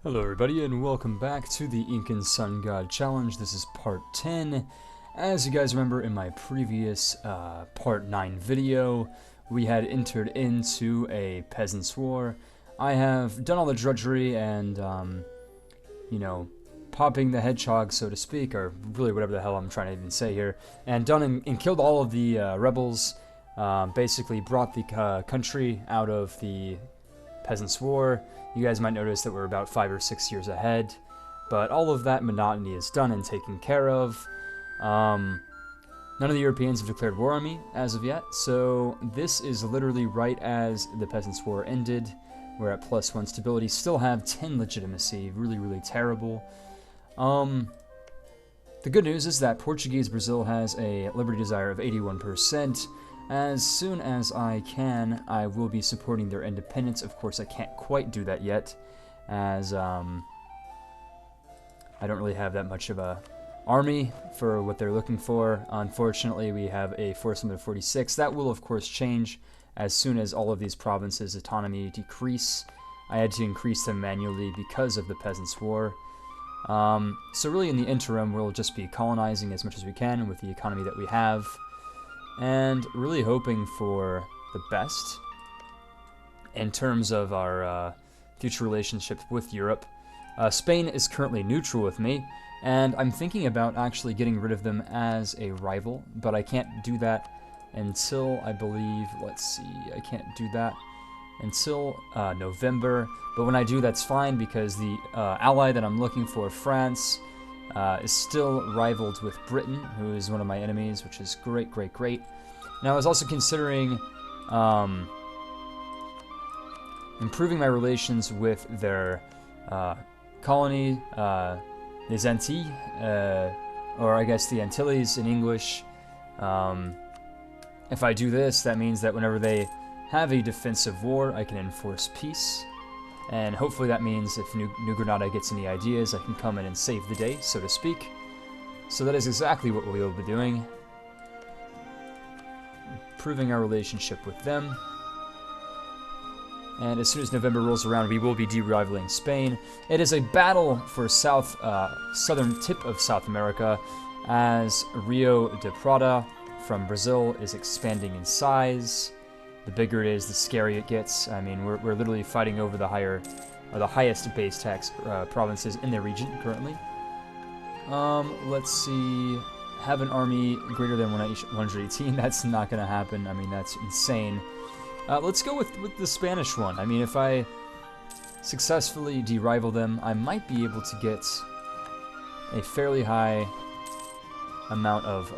Hello everybody and welcome back to the Incan Sun God Challenge. This is part 10. As you guys remember in my previous part 9 video, we had entered into a peasants' war. I have done all the drudgery and, popping the hedgehog, so to speak, or really whatever the hell I'm trying to even say here, and done and killed all of the rebels, basically brought the country out of the peasants' war. You guys might notice that we're about 5 or 6 years ahead, but all of that monotony is done and taken care of. None of the Europeans have declared war on me as of yet, so this is literally right as the Peasants' War ended. We're at +1 stability, still have 10 legitimacy, really terrible. The good news is that Portuguese Brazil has a liberty desire of 81%. As soon as I can, I will be supporting their independence. Of course, I can't quite do that yet, as I don't really have that much of a army for what they're looking for. Unfortunately, we have a force limit of 46. That will, of course, change as soon as all of these provinces' autonomy decrease. I had to increase them manually because of the Peasants' War. So really, in the interim, we'll just be colonizing as much as we can with the economy that we have, and really hoping for the best in terms of our future relationship with Europe. Spain is currently neutral with me, and I'm thinking about actually getting rid of them as a rival, but I can't do that until, I believe, I can't do that until November, but when I do, that's fine, because the ally that I'm looking for, France, is still rivaled with Britain, who is one of my enemies, which is great. Now, I was also considering improving my relations with their colony, les Antilles, or I guess the Antilles in English. If I do this, that means that whenever they have a defensive war, I can enforce peace. And hopefully that means if New Granada gets any ideas, I can come in and save the day, so to speak. So that is exactly what we will be doing. Improving our relationship with them. And as soon as November rolls around, we will be de-rivaling Spain. It is a battle for southern tip of South America, as Rio de Prata from Brazil is expanding in size. The bigger it is, the scarier it gets. I mean, we're literally fighting over the highest base tax provinces in the region currently. Let's see. Have an army greater than 118. That's not going to happen. I mean, that's insane. Let's go with the Spanish one. I mean, if I successfully de-rival them, I might be able to get a fairly high amount of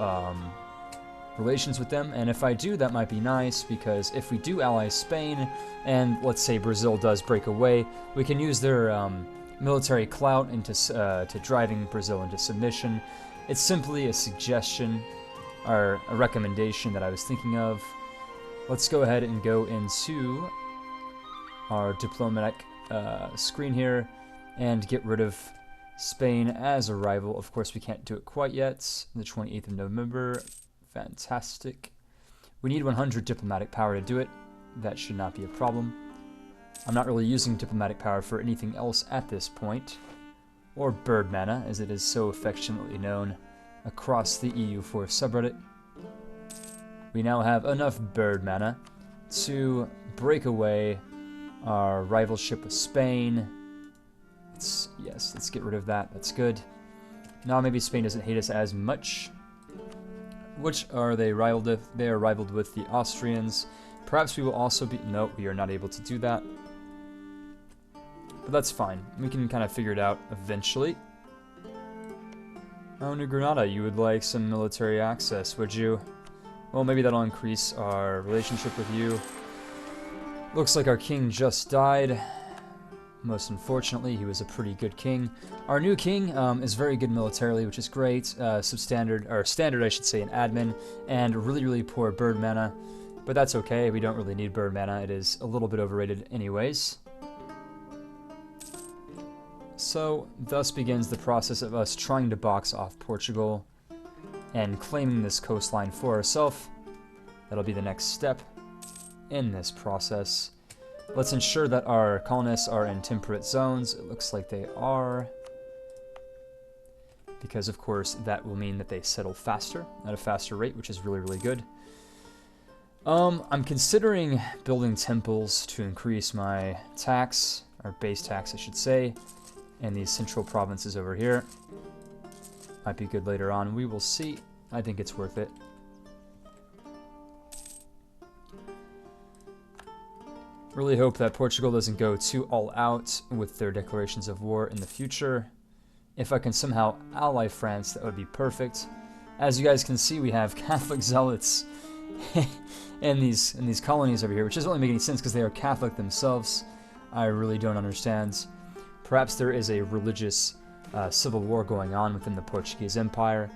relations with them, and if I do, that might be nice, because if we do ally Spain, and let's say Brazil does break away, we can use their military clout into to driving Brazil into submission. It's simply a suggestion, or a recommendation that I was thinking of. Let's go ahead and go into our diplomatic screen here, and get rid of Spain as a rival. Of course, we can't do it quite yet. The 28th of November. Fantastic. We need 100 diplomatic power to do it. That should not be a problem. I'm not really using diplomatic power for anything else at this point. Or bird mana, as it is so affectionately known across the EU4 subreddit. We now have enough bird mana to break away our rivalship with Spain. Let's get rid of that. That's good. Now maybe Spain doesn't hate us as much. Which are they rivaled with? They are rivaled with the Austrians. Perhaps we will also be... No, we are not able to do that. But that's fine. We can kind of figure it out eventually. Oh, New Granada, you would like some military access, would you? Well, maybe that'll increase our relationship with you. Looks like our king just died. Most unfortunately, he was a pretty good king. Our new king is very good militarily, which is great. Standard, I should say, in admin, and really poor bird mana. But that's okay, we don't really need bird mana. It is a little bit overrated anyways. So, thus begins the process of us trying to box off Portugal and claiming this coastline for ourselves. That'll be the next step in this process. Let's ensure that our colonists are in temperate zones. It looks like they are. Because, of course, that will mean that they settle faster, at a faster rate, which is really, really good. I'm considering building temples to increase my tax, or base tax, I should say, in these central provinces over here. Might be good later on. We will see. I think it's worth it. Really hope that Portugal doesn't go too all out with their declarations of war in the future. If I can somehow ally France, that would be perfect. As you guys can see, we have Catholic zealots in these colonies over here, which doesn't really make any sense because they are Catholic themselves. I really don't understand. Perhaps there is a religious civil war going on within the Portuguese Empire.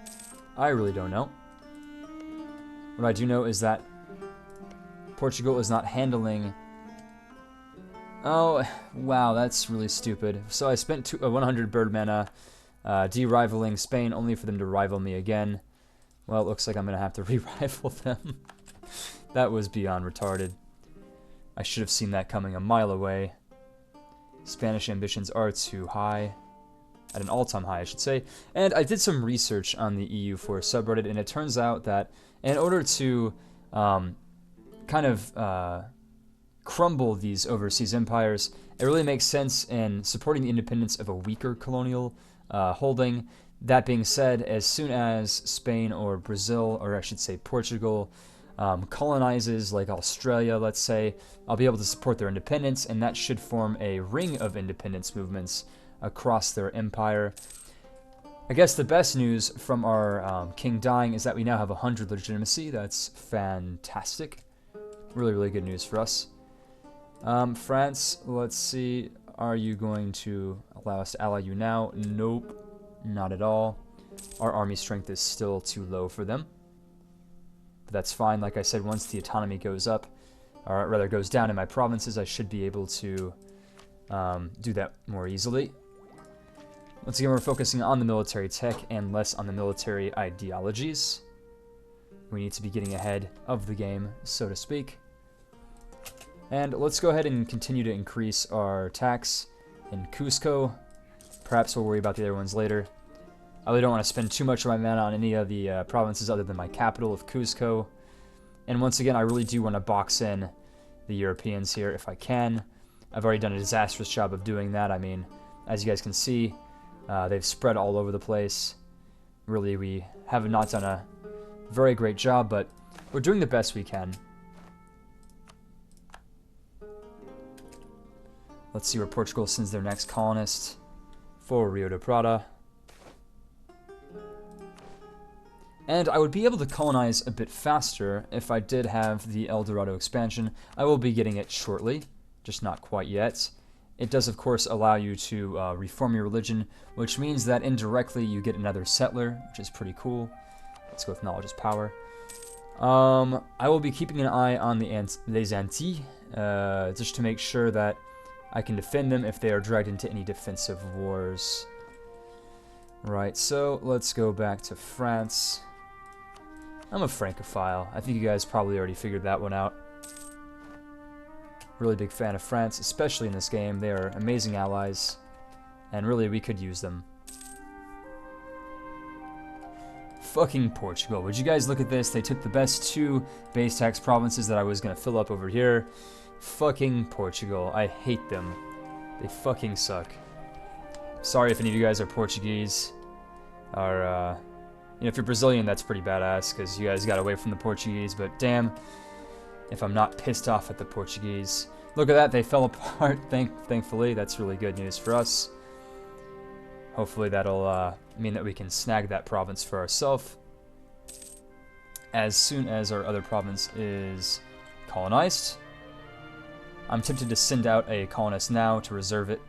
I really don't know. What I do know is that Portugal is not handling... Oh, wow, that's really stupid. So I spent 100 bird mana de-rivaling Spain only for them to rival me again. Well, it looks like I'm going to have to re-rival them. That was beyond retarded. I should have seen that coming a mile away. Spanish ambitions are too high. At an all-time high, I should say. And I did some research on the EU4 subreddit, and it turns out that in order to kind of crumble these overseas empires, it really makes sense in supporting the independence of a weaker colonial holding. That being said, as soon as Spain or Brazil, or I should say Portugal, colonizes like Australia, let's say, I'll be able to support their independence, and that should form a ring of independence movements across their empire. I guess the best news from our king dying is that we now have 100 legitimacy. That's fantastic. Really, really good news for us. France, let's see. Are you going to allow us to ally you now? Nope, not at all. Our army strength is still too low for them. But that's fine. Like I said, once the autonomy goes up, or rather goes down in my provinces, I should be able to do that more easily. Once again, we're focusing on the military tech and less on the military ideologies. We need to be getting ahead of the game, so to speak. And let's go ahead and continue to increase our tax in Cusco. Perhaps we'll worry about the other ones later. I really don't want to spend too much of my mana on any of the provinces other than my capital of Cusco. And once again, I really do want to box in the Europeans here if I can. I've already done a disastrous job of doing that. I mean, as you guys can see, they've spread all over the place. Really, we have not done a very great job, but we're doing the best we can. Let's see where Portugal sends their next colonist for Rio de Prata. And I would be able to colonize a bit faster if I did have the El Dorado expansion. I will be getting it shortly, just not quite yet. It does, of course, allow you to reform your religion, which means that indirectly you get another settler, which is pretty cool. Let's go with knowledge is power. I will be keeping an eye on les Antilles, just to make sure that I can defend them if they are dragged into any defensive wars. Right, so let's go back to France. I'm a Francophile. I think you guys probably already figured that one out. Really big fan of France, especially in this game. They are amazing allies, and really we could use them. Fucking Portugal. Would you guys look at this? They took the best 2 base tax provinces that I was going to fill up over here. Fucking Portugal. I hate them. They fucking suck. Sorry if any of you guys are Portuguese. Or, you know, if you're Brazilian, that's pretty badass, because you guys got away from the Portuguese, but damn if I'm not pissed off at the Portuguese. Look at that, they fell apart, thankfully. That's really good news for us. Hopefully that'll mean that we can snag that province for ourselves as soon as our other province is colonized. I'm tempted to send out a colonist now to reserve it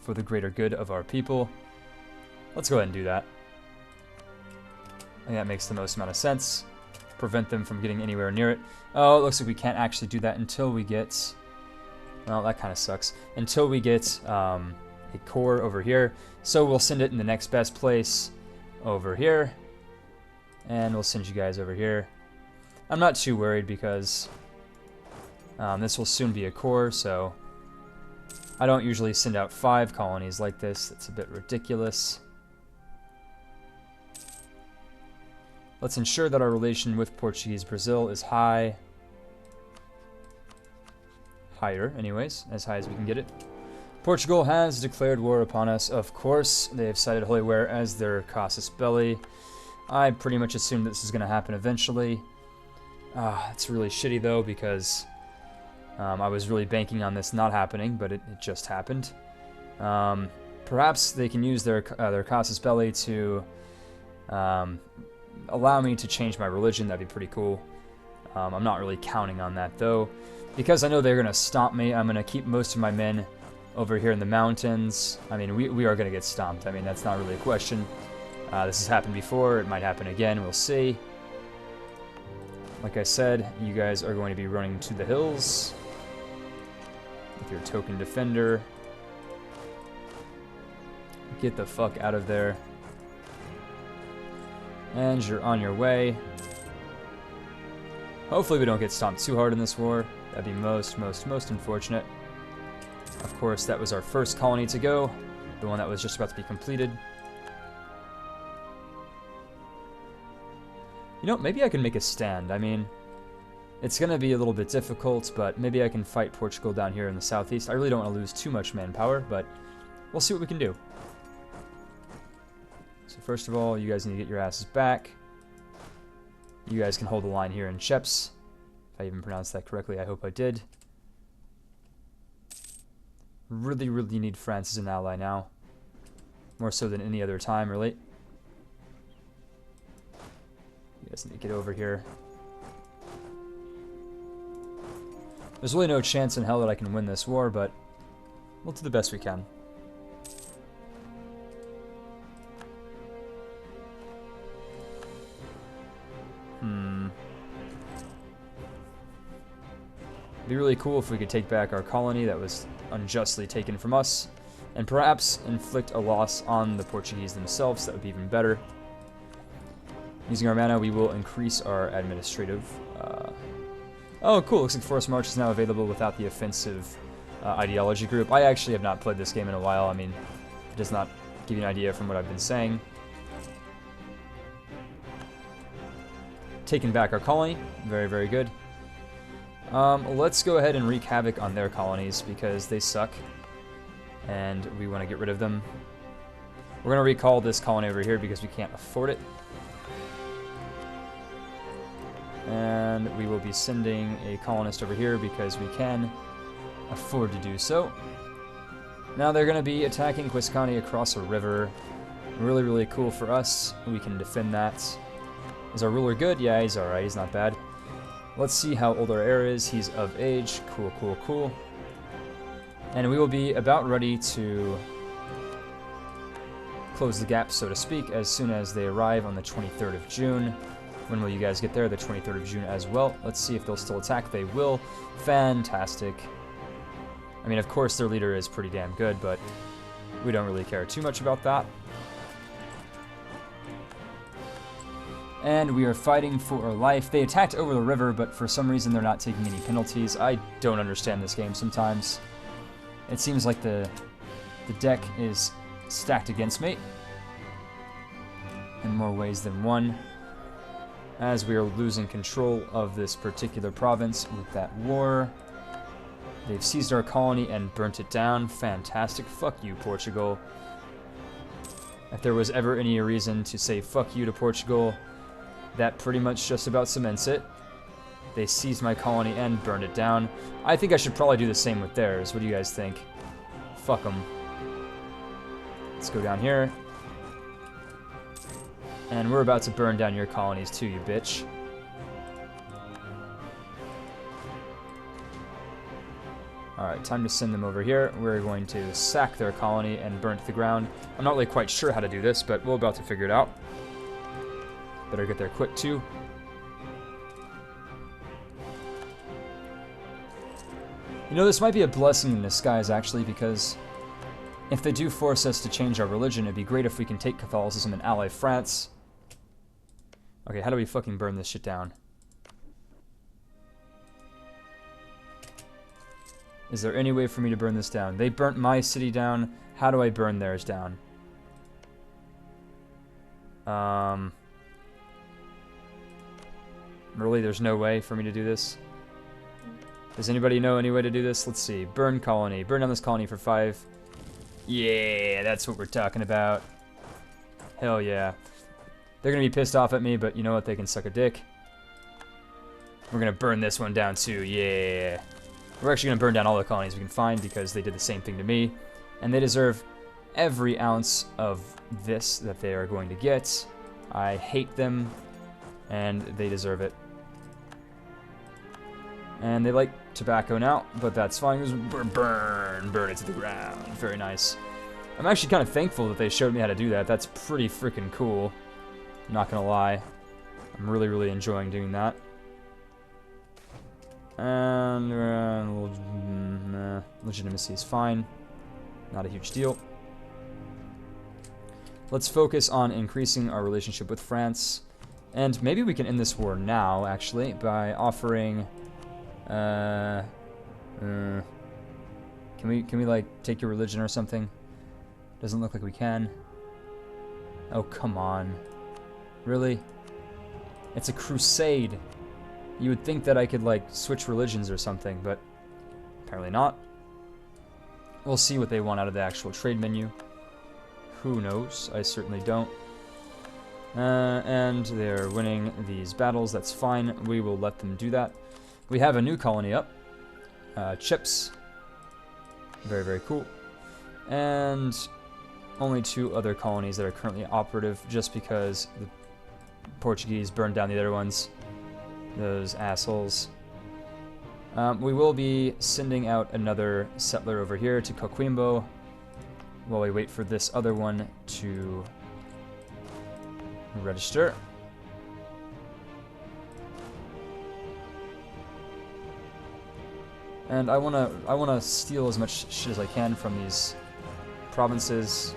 for the greater good of our people. Let's go ahead and do that. I think that makes the most amount of sense. Prevent them from getting anywhere near it. Oh, it looks like we can't actually do that until we get... Well, that kind of sucks. Until we get a core over here. So we'll send it in the next best place over here. And we'll send you guys over here. I'm not too worried because This will soon be a core, so I don't usually send out 5 colonies like this. It's a bit ridiculous. Let's ensure that our relation with Portuguese Brazil is high. Higher, anyways, as high as we can get it. Portugal has declared war upon us, of course. They have cited Holy Ware as their casus belli. I pretty much assumed this is going to happen eventually. It's really shitty, though, because I was really banking on this not happening, but it just happened. Perhaps they can use their casus belli to allow me to change my religion. That'd be pretty cool. I'm not really counting on that, though. Because I know they're going to stomp me, I'm going to keep most of my men over here in the mountains. I mean, we are going to get stomped. I mean, that's not really a question. This has happened before. It might happen again. We'll see. Like I said, you guys are going to be running to the hills with your token defender. Get the fuck out of there. And you're on your way. Hopefully we don't get stomped too hard in this war. That'd be most unfortunate. Of course, that was our first colony to go. The one that was just about to be completed. You know, maybe I can make a stand. I mean, it's going to be a little bit difficult, but maybe I can fight Portugal down here in the southeast. I really don't want to lose too much manpower, but we'll see what we can do. So first of all, you guys need to get your asses back. You guys can hold the line here in Cheps. If I even pronounced that correctly, I hope I did. Really need France as an ally now. More so than any other time, really. You guys need to get over here. There's really no chance in hell that I can win this war, but we'll do the best we can. It'd be really cool if we could take back our colony that was unjustly taken from us, and perhaps inflict a loss on the Portuguese themselves. That would be even better. Using our mana, we will increase our administrative. Oh, cool. Looks like Forest March is now available without the offensive ideology group. I actually have not played this game in a while. I mean, it does not give you an idea from what I've been saying. Taking back our colony. Very good. Let's go ahead and wreak havoc on their colonies because they suck. And we want to get rid of them. We're going to recall this colony over here because we can't afford it. And we will be sending a colonist over here because we can afford to do so. Now they're going to be attacking Quiscani across a river. Really cool for us. We can defend that. Is our ruler good? Yeah, he's alright. He's not bad. Let's see how old our heir is. He's of age. Cool. And we will be about ready to close the gap, so to speak, as soon as they arrive on the 23rd of June. When will you guys get there? The 23rd of June as well. Let's see if they'll still attack. They will. Fantastic. I mean, of course, their leader is pretty damn good, but we don't really care too much about that. And we are fighting for our life. They attacked over the river, but for some reason they're not taking any penalties. I don't understand this game sometimes. It seems like the deck is stacked against me in more ways than one, as we are losing control of this particular province with that war. They've seized our colony and burnt it down. Fantastic. Fuck you, Portugal. If there was ever any reason to say fuck you to Portugal, that pretty much just about cements it. They seized my colony and burned it down. I think I should probably do the same with theirs. What do you guys think? Fuck them. Let's go down here. And we're about to burn down your colonies too, you bitch. Alright, time to send them over here. We're going to sack their colony and burn to the ground. I'm not really quite sure how to do this, but we're about to figure it out. Better get there quick, too. You know, this might be a blessing in disguise, actually, because if they do force us to change our religion, it'd be great if we can take Catholicism and ally France. Okay, how do we fucking burn this shit down? Is there any way for me to burn this down? They burnt my city down. How do I burn theirs down? Really, there's no way for me to do this? Does anybody know any way to do this? Let's see. Burn colony. Burn down this colony for 5. Yeah, that's what we're talking about. Hell yeah. They're going to be pissed off at me, but you know what? They can suck a dick. We're going to burn this one down too. Yeah. We're actually going to burn down all the colonies we can find because they did the same thing to me. And they deserve every ounce of this that they are going to get. I hate them, and they deserve it. And they like tobacco now, but that's fine. Just burn it to the ground. Very nice. I'm actually kind of thankful that they showed me how to do that. That's pretty freaking cool. I'm not gonna lie. I'm really, really enjoying doing that. And legitimacy is fine. Not a huge deal. Let's focus on increasing our relationship with France. And maybe we can end this war now, actually, by offering... Can we like take your religion or something? Doesn't look like we can. Oh, come on. Really? It's a crusade. You would think that I could like switch religions or something, but apparently not. We'll see what they want out of the actual trade menu. Who knows? I certainly don't. And they're winning these battles. That's fine. We will let them do that. We have a new colony up. Chips. Very, very cool. And only 2 other colonies that are currently operative just because the Portuguese burned down the other ones. Those assholes. We will be sending out another settler over here to Coquimbo while we wait for this other one to register. And I wanna steal as much shit as I can from these provinces.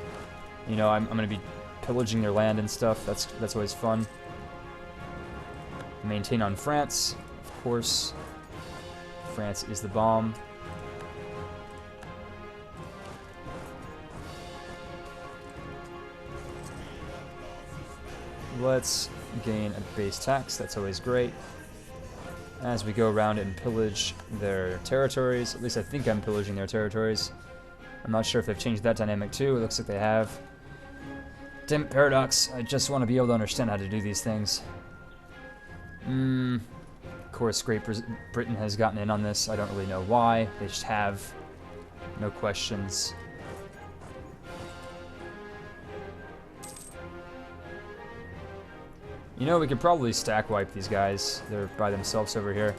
You know, I'm gonna be pillaging their land and stuff. That's always fun. Maintain on France, of course. France is the bomb. Let's gain a base tax. That's always great. As we go around and pillage their territories. At least I think I'm pillaging their territories. I'm not sure if they've changed that dynamic too. It looks like they have. Damn it, Paradox. I just want to be able to understand how to do these things. Of course, Great Britain has gotten in on this. I don't really know why. They just have. No questions. You know, we could probably stack wipe these guys. They're by themselves over here.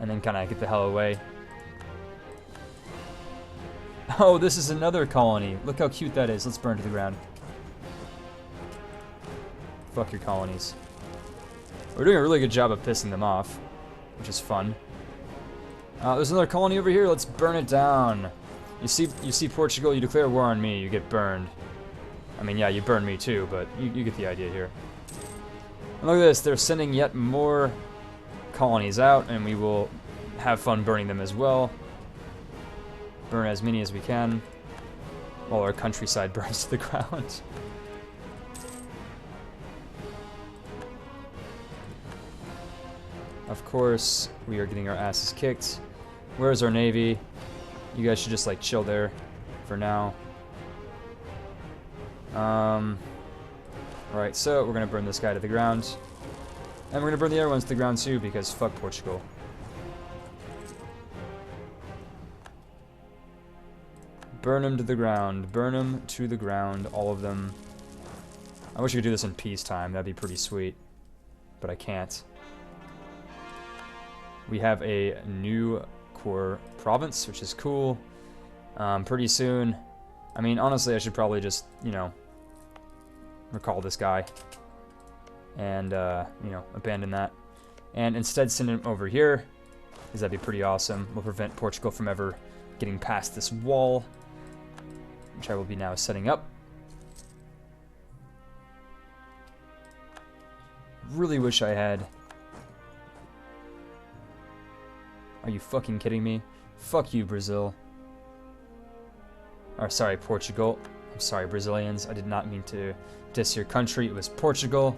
And then kind of get the hell away. Oh, this is another colony. Look how cute that is. Let's burn to the ground. Fuck your colonies. We're doing a really good job of pissing them off, which is fun. There's another colony over here. Let's burn it down. You see Portugal, you declare war on me, you get burned. I mean, yeah, you burn me too, but you get the idea here. And look at this. They're sending yet more colonies out, and we will have fun burning them as well. Burn as many as we can while our countryside burns to the ground. Of course, we are getting our asses kicked. Where's our navy? You guys should just like chill there for now. Alright, so we're gonna burn this guy to the ground. And we're gonna burn the other ones to the ground too, because fuck Portugal. Burn them to the ground. Burn them to the ground, all of them. I wish I could do this in peacetime. That'd be pretty sweet. But I can't. We have a new core province, which is cool. Pretty soon. I mean, honestly, I should probably just, you know, recall this guy. And, you know, abandon that. And instead send him over here, because that'd be pretty awesome. We'll prevent Portugal from ever getting past this wall, which I will be now setting up. Really wish I had Are you fucking kidding me? Fuck you, Brazil. Or, sorry, Portugal. I'm sorry, Brazilians. I did not mean to diss your country. It was Portugal.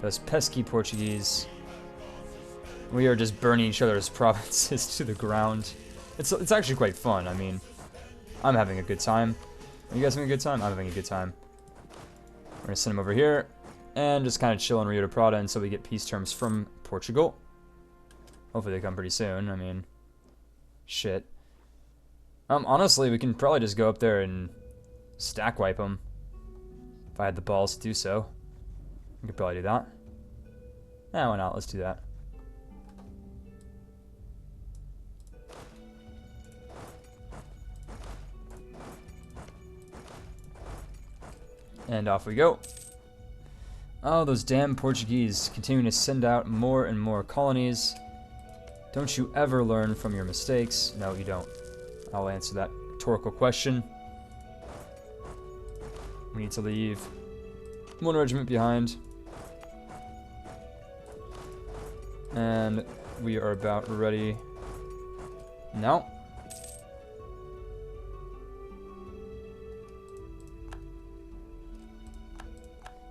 Those pesky Portuguese. We are just burning each other's provinces to the ground. It's actually quite fun. I mean, I'm having a good time. Are you guys having a good time? I'm having a good time. We're going to send them over here. And just kind of chill in Rio de Prata until we get peace terms from Portugal. Hopefully they come pretty soon. I mean, shit. Honestly, we can probably just go up there and stack wipe them. If I had the balls to do so. We could probably do that. Yeah, why not? Let's do that. And off we go. Oh, those damn Portuguese continuing to send out more and more colonies. Don't you ever learn from your mistakes? No, you don't. I'll answer that rhetorical question. We need to leave one regiment behind. And we are about ready now.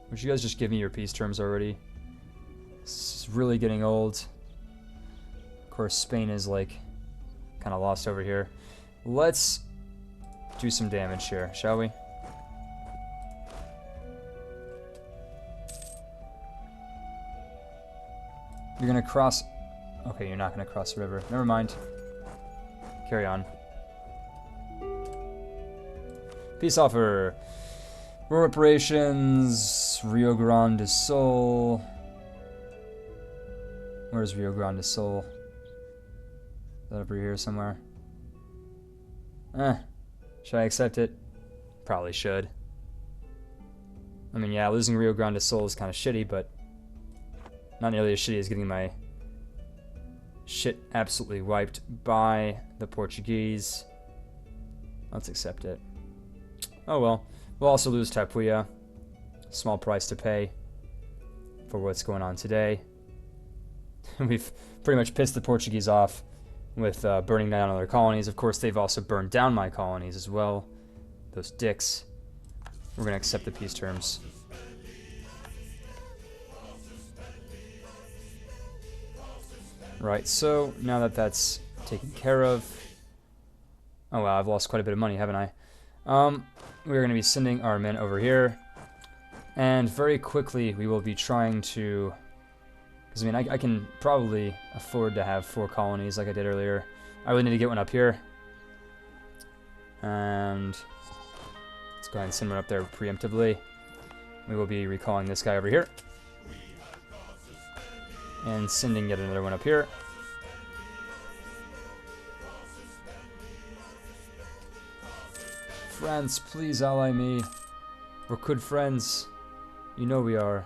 Would you guys just give me your peace terms already? This is really getting old. Of course, Spain is like kind of lost over here. Let's do some damage here, shall we? You're gonna cross... Okay, you're not gonna cross the river. Never mind. Carry on. Peace offer. War reparations. Rio Grande do Sul. Where's Rio Grande do Sul? Is that over here somewhere? Should I accept it? Probably should. I mean, yeah, losing Rio Grande do Sul is kind of shitty, but not nearly as shitty as getting my shit absolutely wiped by the Portuguese. Let's accept it. Oh well. We'll also lose Tapuia. Small price to pay for what's going on today. We've pretty much pissed the Portuguese off with burning down other colonies. Of course, they've also burned down my colonies as well. Those dicks. We're going to accept the peace terms. Right, so now that that's taken care of... Oh wow, I've lost quite a bit of money, haven't I? We're going to be sending our men over here. And very quickly, we will be trying to... Because, I mean, I can probably afford to have 4 colonies like I did earlier. I really need to get one up here. And let's go ahead and send one up there preemptively. We will be recalling this guy over here. And sending yet another one up here. France, please ally me. We're good friends. You know we are.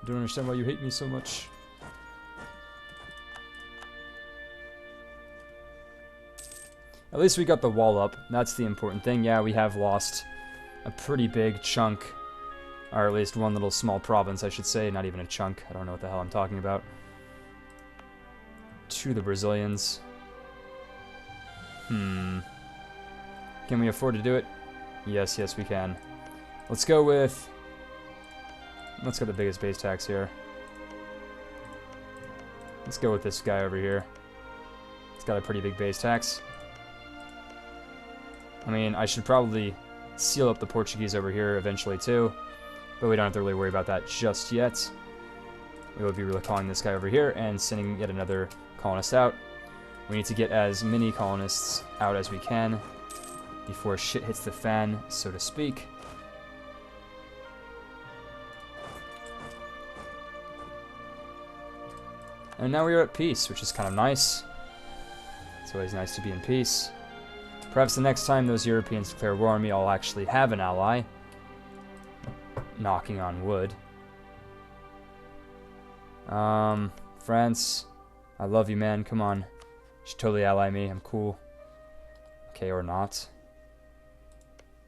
I don't understand why you hate me so much. At least we got the wall up. That's the important thing. Yeah, we have lost a pretty big chunk. Or at least one little small province, I should say. Not even a chunk. I don't know what the hell I'm talking about. To the Brazilians. Can we afford to do it? Yes, yes we can. Let's go with... Let's get the biggest base tax here. Let's go with this guy over here. It's got a pretty big base tax. I mean, I should probably seal up the Portuguese over here eventually too. But we don't have to really worry about that just yet. We will be recalling this guy over here and sending yet another colonist out. We need to get as many colonists out as we can before shit hits the fan, so to speak. And now we are at peace, which is kind of nice. It's always nice to be in peace. Perhaps the next time those Europeans declare war on me, I'll actually have an ally. Knocking on wood. France, I love you, man. Come on. You should totally ally me. I'm cool. Okay, or not.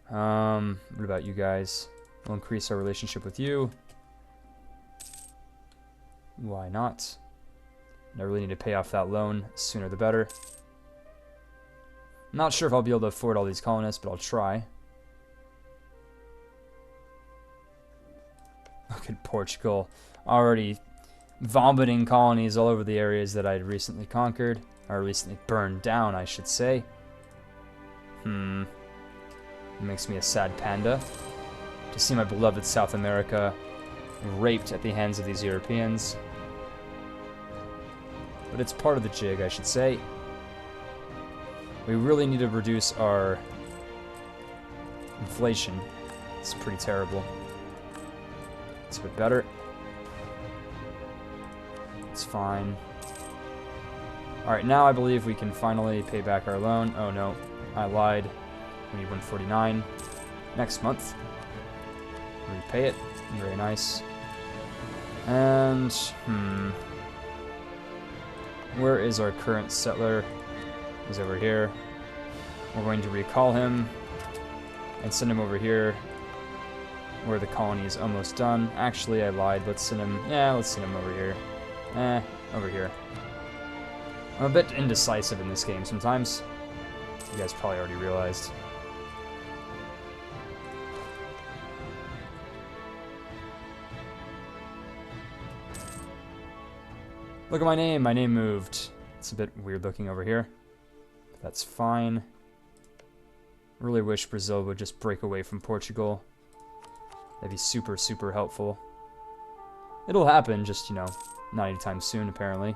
What about you guys? We'll increase our relationship with you. Why not? And I really need to pay off that loan sooner the better. I'm not sure if I'll be able to afford all these colonists, but I'll try. Look at Portugal, already vomiting colonies all over the areas that I'd recently conquered, or recently burned down, I should say. It makes me a sad panda to see my beloved South America raped at the hands of these Europeans. But it's part of the jig, I should say. We really need to reduce our inflation. It's pretty terrible. It's a bit better. It's fine. Alright, now I believe we can finally pay back our loan. Oh no, I lied. We need 149 next month. Repay it. Very nice. And, where is our current settler? He's over here. We're going to recall him and send him over here where the colony is almost done. Actually, I lied. Let's send him over here. Over here. I'm a bit indecisive in this game sometimes. You guys probably already realized. Look at my name. My name moved. It's a bit weird looking over here. But that's fine. Really wish Brazil would just break away from Portugal. That'd be super, super helpful. It'll happen, just, you know, not anytime soon, apparently.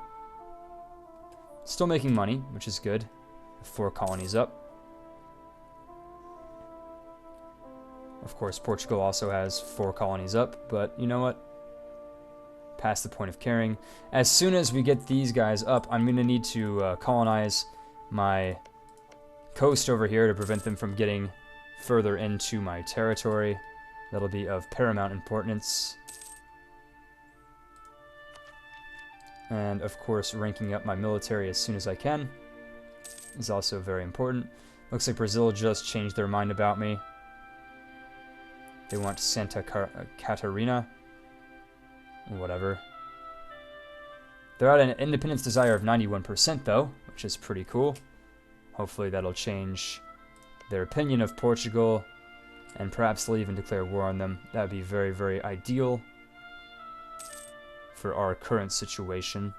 Still making money, which is good. 4 colonies up. Of course, Portugal also has 4 colonies up, but you know what? Past the point of caring. As soon as we get these guys up, I'm going to need to colonize my coast over here to prevent them from getting further into my territory. That'll be of paramount importance. And, of course, ranking up my military as soon as I can is also very important. Looks like Brazil just changed their mind about me. They want Santa Catarina. Whatever. They're at an independence desire of 91%, though, which is pretty cool. Hopefully that'll change their opinion of Portugal, and perhaps they'll even declare war on them. That would be very, very ideal for our current situation.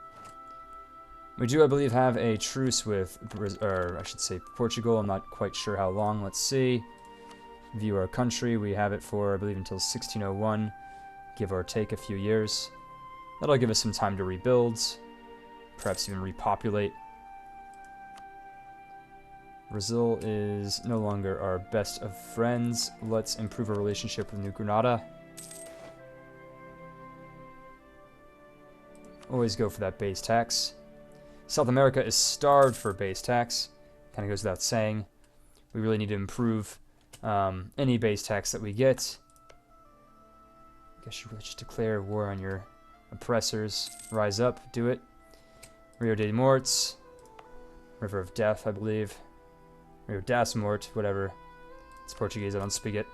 We do, I believe, have a truce with, or I should say, Portugal. I'm not quite sure how long. Let's see. View our country. We have it for, I believe, until 1601. Give or take a few years. That'll give us some time to rebuild, perhaps even repopulate. Brazil is no longer our best of friends. Let's improve our relationship with New Granada. Always go for that base tax. South America is starved for base tax. Kind of goes without saying. We really need to improve any base tax that we get. I guess you really just declare war on your oppressors. Rise up, do it. Rio de Mortes. River of Death, I believe. Rio das Morte, whatever. It's Portuguese, I don't speak it.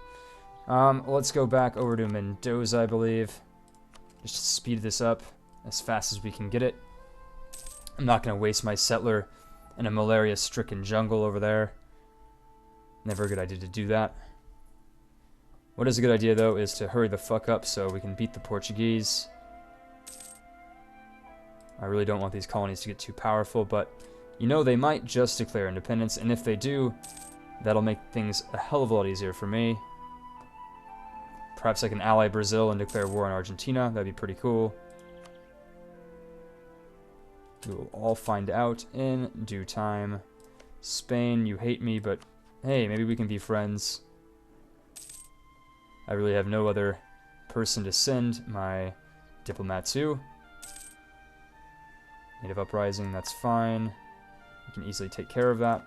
Let's go back over to Mendoza, I believe. Just to speed this up as fast as we can get it. I'm not going to waste my settler in a malaria-stricken jungle over there. Never a good idea to do that. What is a good idea, though, is to hurry the fuck up so we can beat the Portuguese. I really don't want these colonies to get too powerful, but you know they might just declare independence, and if they do, that'll make things a hell of a lot easier for me. Perhaps I can ally Brazil and declare war on Argentina. That'd be pretty cool. We will all find out in due time. Spain, you hate me, but hey, maybe we can be friends. I really have no other person to send my diplomat to. Native uprising, that's fine. We can easily take care of that.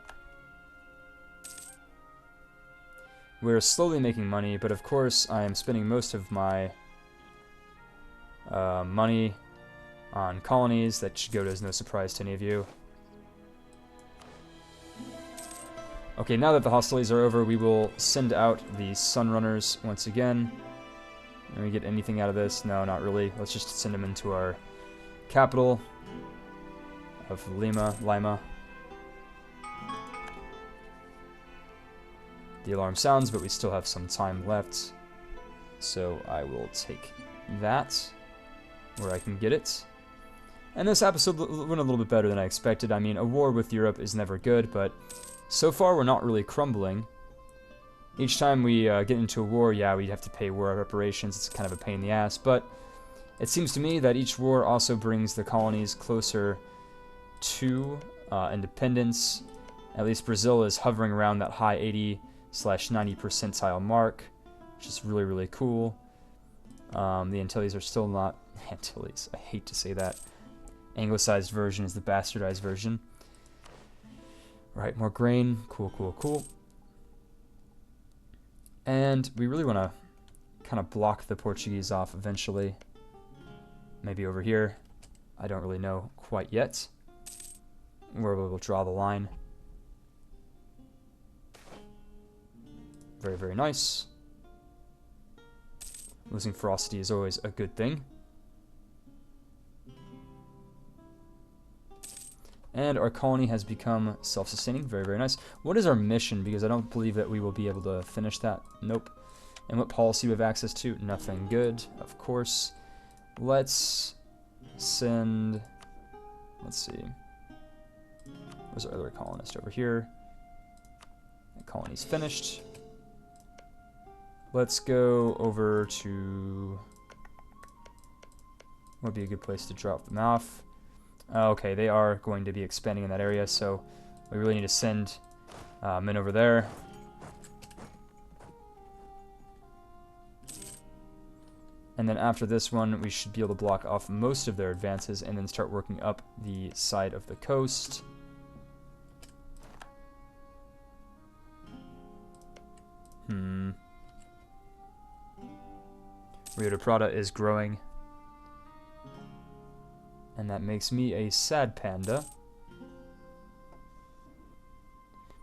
We're slowly making money, but of course I am spending most of my money on colonies. That should go as no surprise to any of you. Okay, now that the hostilities are over, we will send out the Sunrunners once again. Can we get anything out of this? No, not really. Let's just send them into our capital. of Lima. The alarm sounds, but we still have some time left. So I will take that where I can get it. And this episode went a little bit better than I expected. I mean, a war with Europe is never good, but so far we're not really crumbling. Each time we get into a war, yeah, we have to pay war reparations. It's kind of a pain in the ass, but it seems to me that each war also brings the colonies closer to independence. At least Brazil is hovering around that high 80/90 percentile mark, which is really, really cool. The Antilles are still not... Antilles, I hate to say that. Anglicized version is the bastardized version. Right, more grain. Cool. And we really want to kind of block the Portuguese off eventually. Maybe over here. I don't really know quite yet where we will draw the line. Very, very nice. Losing ferocity is always a good thing. And our colony has become self-sustaining. Very, very nice. What is our mission? Because I don't believe that we will be able to finish that. Nope. And what policy we have access to? Nothing good, of course. Let's send... Let's see. Where's our other colonist? Over here. The colony's finished. Let's go over to... What would be a good place to drop them off? Okay, they are going to be expanding in that area, so we really need to send men over there. And then after this one, we should be able to block off most of their advances and then start working up the side of the coast. Rio de Prata is growing. And that makes me a sad panda.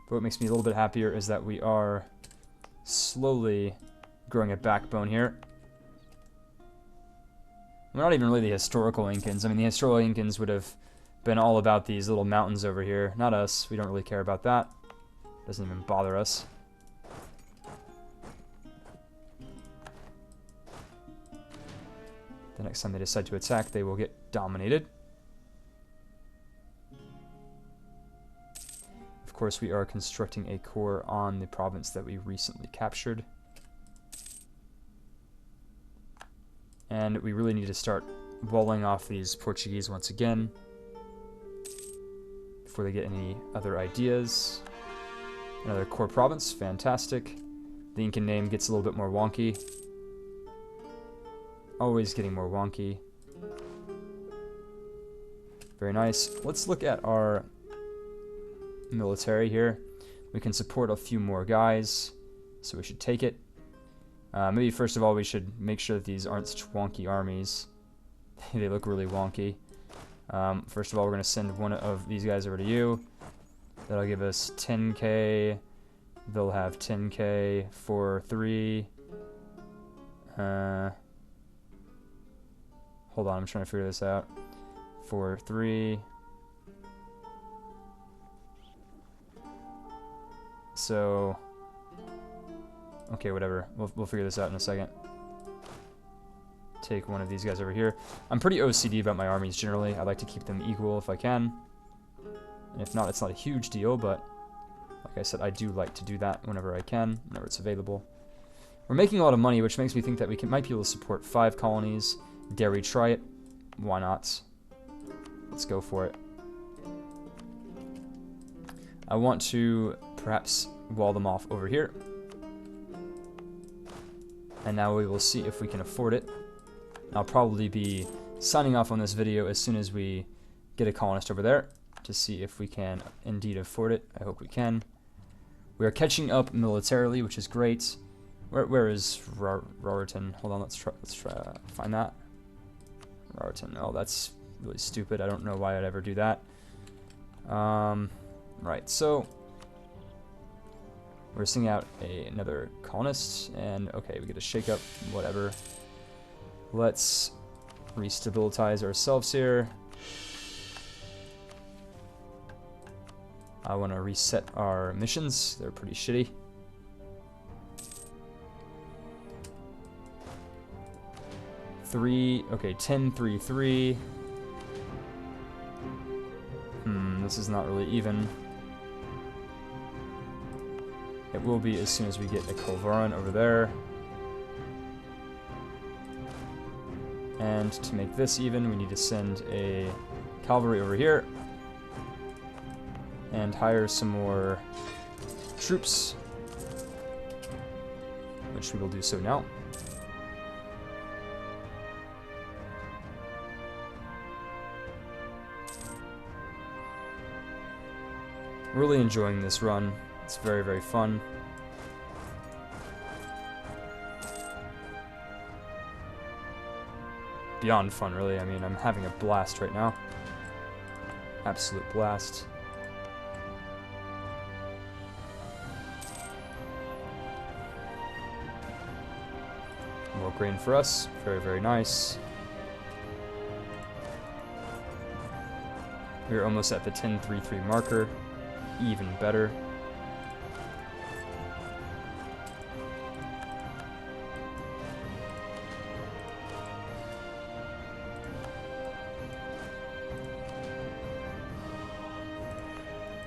But what makes me a little bit happier is that we are slowly growing a backbone here. We're not even really the historical Incans. I mean, the historical Incans would have been all about these little mountains over here. Not us. We don't really care about that. Doesn't even bother us. The next time they decide to attack, they will get dominated. Of course, we are constructing a core on the province that we recently captured. And we really need to start walling off these Portuguese once again before they get any other ideas. Another core province, fantastic. The Incan name gets a little bit more wonky. Always getting more wonky. Very nice. Let's look at our military here. We can support a few more guys, so we should take it. Maybe first of all we should make sure that these aren't such wonky armies. They look really wonky. First of all, we're going to send one of these guys over to you. That'll give us 10k. They'll have 10k for 3. Hold on, I'm trying to figure this out. 4, 3. So, okay, whatever. We'll figure this out in a second. Take one of these guys over here. I'm pretty OCD about my armies generally. I like to keep them equal if I can. And if not, it's not a huge deal, but like I said, I do like to do that whenever I can, whenever it's available. We're making a lot of money, which makes me think that we might be able to support 5 colonies. Dare we try it? Why not? Let's go for it. I want to perhaps wall them off over here. And now we will see if we can afford it. I'll probably be signing off on this video as soon as we get a colonist over there to see if we can indeed afford it. I hope we can. We are catching up militarily, which is great. Where is Raritan? Hold on, let's try find that. Raritan. Oh, that's really stupid. I don't know why I'd ever do that. Right, so we're sending out another colonist, and okay, we get a shake-up, whatever. Let's restabilize ourselves here. I want to reset our missions. They're pretty shitty. Okay, 10, 3, 3. This is not really even. It will be as soon as we get a Kulvaran over there. And to make this even, we need to send a cavalry over here. And hire some more troops. Which we will do so now. Really enjoying this run. It's very, very fun. Beyond fun, really. I mean, I'm having a blast right now. Absolute blast. More grain for us. Very, very nice. We're almost at the 10-3-3 marker. Even better.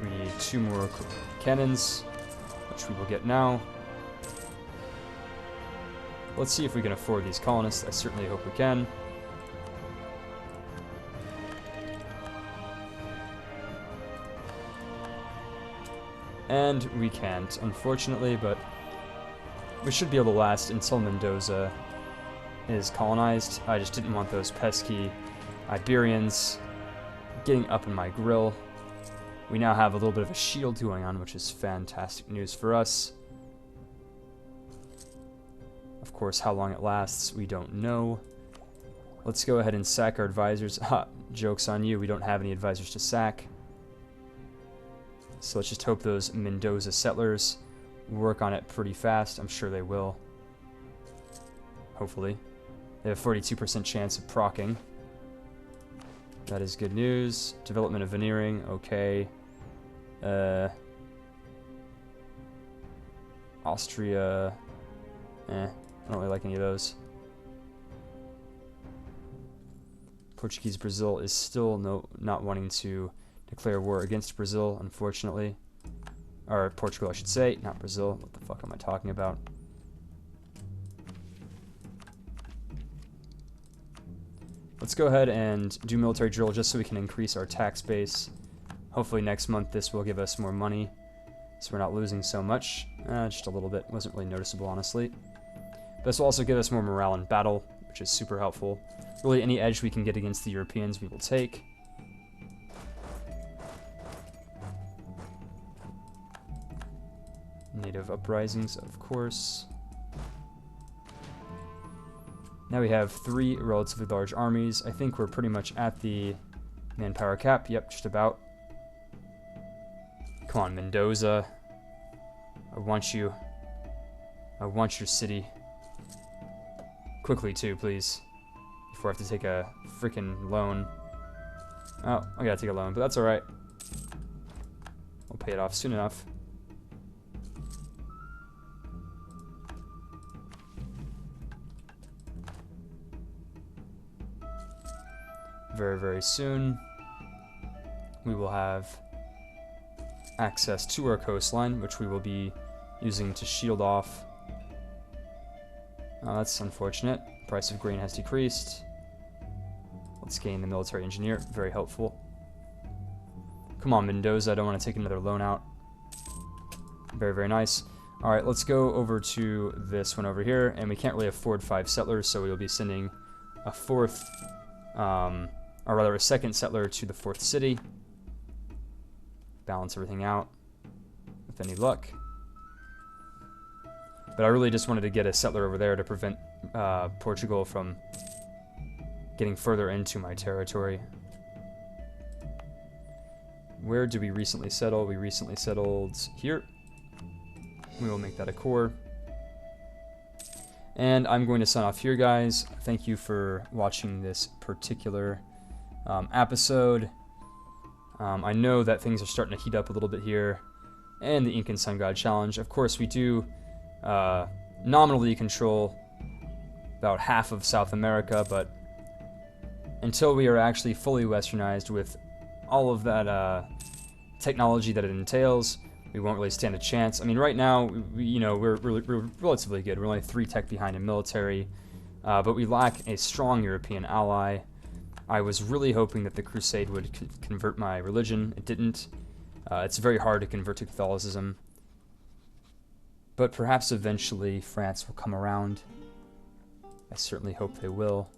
We need 2 more cannons, which we will get now. Let's see if we can afford these colonists. I certainly hope we can. And we can't, unfortunately, but we should be able to last until Mendoza is colonized. I just didn't want those pesky Iberians getting up in my grill. We now have a little bit of a shield going on, which is fantastic news for us. Of course, how long it lasts, we don't know. Let's go ahead and sack our advisors. Ha! Joke's on you, we don't have any advisors to sack. So let's just hope those Mendoza settlers work on it pretty fast. I'm sure they will. Hopefully. They have a 42% chance of proccing. That is good news. Development of veneering, okay. Austria, I don't really like any of those. Portuguese Brazil is still not wanting to declare war against Brazil, unfortunately. Or Portugal, I should say, not Brazil. What the fuck am I talking about? Let's go ahead and do military drill just so we can increase our tax base. Hopefully next month this will give us more money, so we're not losing so much. Just a little bit. Wasn't really noticeable, honestly. This will also give us more morale in battle, which is super helpful. Really, any edge we can get against the Europeans, we will take. Native uprisings, of course. Now we have 3 relatively large armies. I think we're pretty much at the manpower cap. Yep, just about. Come on, Mendoza. I want you. I want your city. Quickly, too, please. Before I have to take a freaking loan. Oh, I gotta take a loan, but that's alright. We'll pay it off soon enough. Very, very soon, we will have access to our coastline, which we will be using to shield off. Oh, that's unfortunate. Price of grain has decreased. Let's gain the military engineer. Very helpful. Come on, Mendoza. I don't want to take another loan out. Very, very nice. All right, let's go over to this one over here. And we can't really afford 5 settlers, so we'll be sending a 4th... or rather a 2nd settler to the 4th city. Balance everything out with any luck. But I really just wanted to get a settler over there to prevent Portugal from getting further into my territory. Where did we recently settle? We recently settled here. We will make that a core. And I'm going to sign off here, guys. Thank you for watching this particular episode. I know that things are starting to heat up a little bit here, and the Incan Sun God Challenge. Of course, we do nominally control about half of South America, but until we are actually fully westernized with all of that technology that it entails, we won't really stand a chance. I mean, right now, we're relatively good. We're only 3 tech behind in military, but we lack a strong European ally. I was really hoping that the Crusade would convert my religion. It didn't. It's very hard to convert to Catholicism. But perhaps eventually France will come around. I certainly hope they will.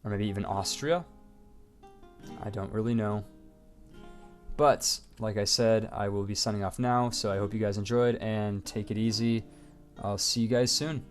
Or maybe even Austria. I don't really know. But, like I said, I will be signing off now, so I hope you guys enjoyed, and take it easy. I'll see you guys soon.